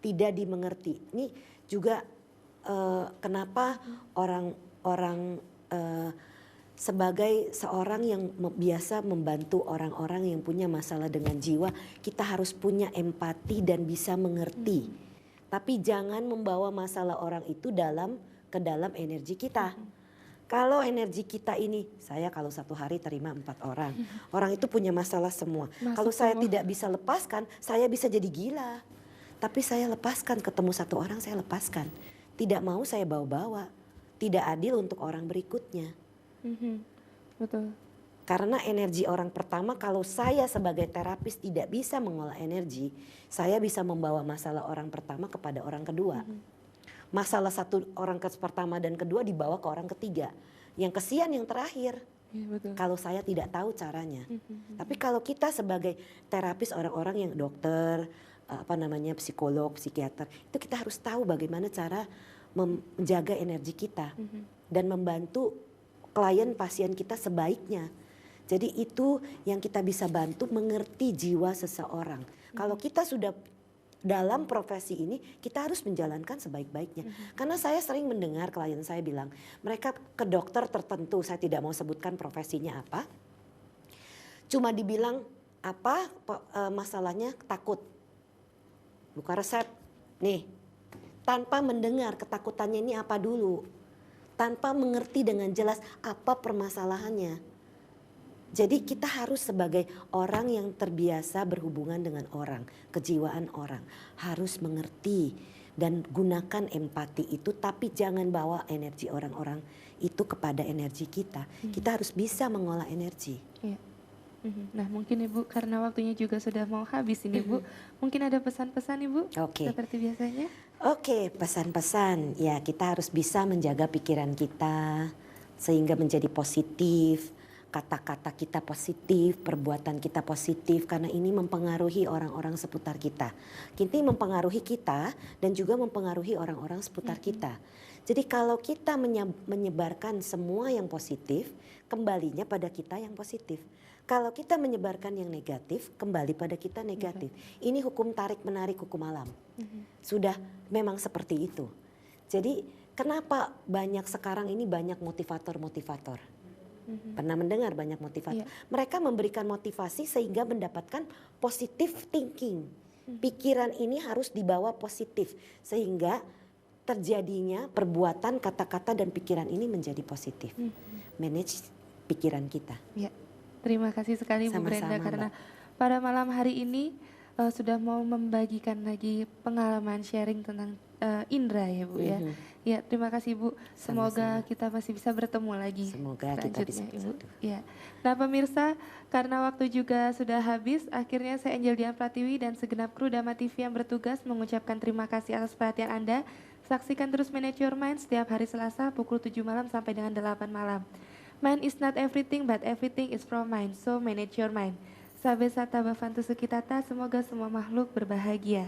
tidak dimengerti. Ini juga kenapa orang-orang sebagai seorang yang biasa membantu orang-orang yang punya masalah dengan jiwa, kita harus punya empati dan bisa mengerti. Tapi jangan membawa masalah orang itu ke dalam energi kita. Kalau energi kita ini, saya kalau satu hari terima 4 orang. Orang itu punya masalah semua. Kalau saya tidak bisa lepaskan, saya bisa jadi gila. Tapi saya lepaskan, ketemu satu orang saya lepaskan. Tidak mau saya bawa-bawa. Tidak adil untuk orang berikutnya. Betul. Karena energi orang pertama, kalau saya sebagai terapis tidak bisa mengolah energi, saya bisa membawa masalah orang pertama kepada orang kedua. Masalah satu orang pertama dan kedua dibawa ke orang ketiga. Yang kesian yang terakhir. Ya, betul. Kalau saya tidak tahu caranya. Tapi kalau kita sebagai terapis, orang-orang yang dokter, psikolog, psikiater, itu kita harus tahu bagaimana cara menjaga energi kita dan membantu klien pasien kita sebaiknya. Jadi itu yang kita bisa bantu mengerti jiwa seseorang. Kalau kita sudah dalam profesi ini, kita harus menjalankan sebaik-baiknya. Karena saya sering mendengar klien saya bilang, mereka ke dokter tertentu, saya tidak mau sebutkan profesinya apa. Cuma dibilang apa masalahnya, takut. Buka resep, nih. Tanpa mendengar ketakutannya ini apa dulu. Tanpa mengerti dengan jelas apa permasalahannya. Jadi kita harus sebagai orang yang terbiasa berhubungan dengan orang, kejiwaan orang, harus mengerti dan gunakan empati itu, tapi jangan bawa energi orang-orang itu kepada energi kita. Kita harus bisa mengolah energi. Iya. Nah mungkin Ibu karena waktunya juga sudah mau habis ini Bu, mungkin ada pesan-pesan Ibu seperti biasanya? Oke, pesan-pesan ya, kita harus bisa menjaga pikiran kita sehingga menjadi positif, kata-kata kita positif, perbuatan kita positif, karena ini mempengaruhi orang-orang seputar kita. Ini mempengaruhi kita dan juga mempengaruhi orang-orang seputar kita. Jadi kalau kita menyebarkan semua yang positif, kembalinya pada kita yang positif. Kalau kita menyebarkan yang negatif, kembali pada kita negatif. Ini hukum tarik-menarik hukum alam. Sudah memang seperti itu. Jadi kenapa banyak sekarang ini banyak motivator-motivator? Pernah mendengar banyak motivator? Mereka memberikan motivasi sehingga mendapatkan positive thinking. Pikiran ini harus dibawa positif sehingga terjadinya perbuatan, kata-kata dan pikiran ini menjadi positif. Manage pikiran kita. Ya. Terima kasih sekali Bu Brenda karena pada malam hari ini sudah mau membagikan lagi pengalaman sharing tentang indera ya Bu ya. Ya terima kasih Bu. Semoga kita masih bisa bertemu lagi. Semoga kita bisa Ibu. Ya. Nah pemirsa, karena waktu juga sudah habis, akhirnya saya Angel Dian Pratiwi dan segenap kru Dama TV yang bertugas mengucapkan terima kasih atas perhatian Anda. Saksikan terus Manage Your Mind setiap hari Selasa pukul 7 malam sampai dengan 8 malam. Mind is not everything, but everything is from mind. So manage your mind. Sabe sata bavantu sukitata, semoga semua makhluk berbahagia.